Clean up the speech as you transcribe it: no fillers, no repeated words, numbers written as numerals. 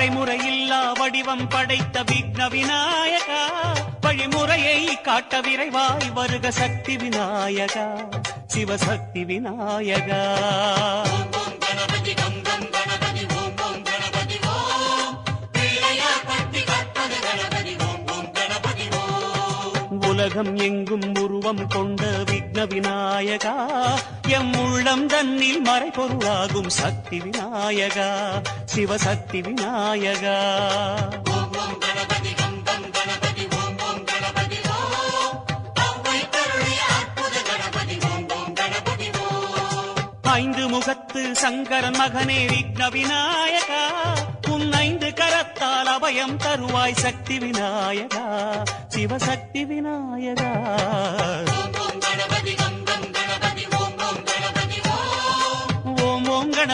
வரைமுறையில்லா வடிவம் படைத்த விக்ன விநாயகா, வழிமுறையை காட்ட விரைவாய் வருக சக்தி விநாயகா, சிவசக்தி விநாயகா. உலகம் எங்கும் உருவம் கொண்ட விக்ன விநாயகா, எம் உள்ளம் தன்னில் மறைபொருளாகும் சக்தி விநாயகா, சிவசக்தி விநாயகா. ஐந்து முகத்து சங்கரன் மகனே விக்ன விநாயகா, உன் ஐந்து கரத்தால் அபயம் தருவாய் சக்தி விநாயகா, சிவசக்தி விநாயகா.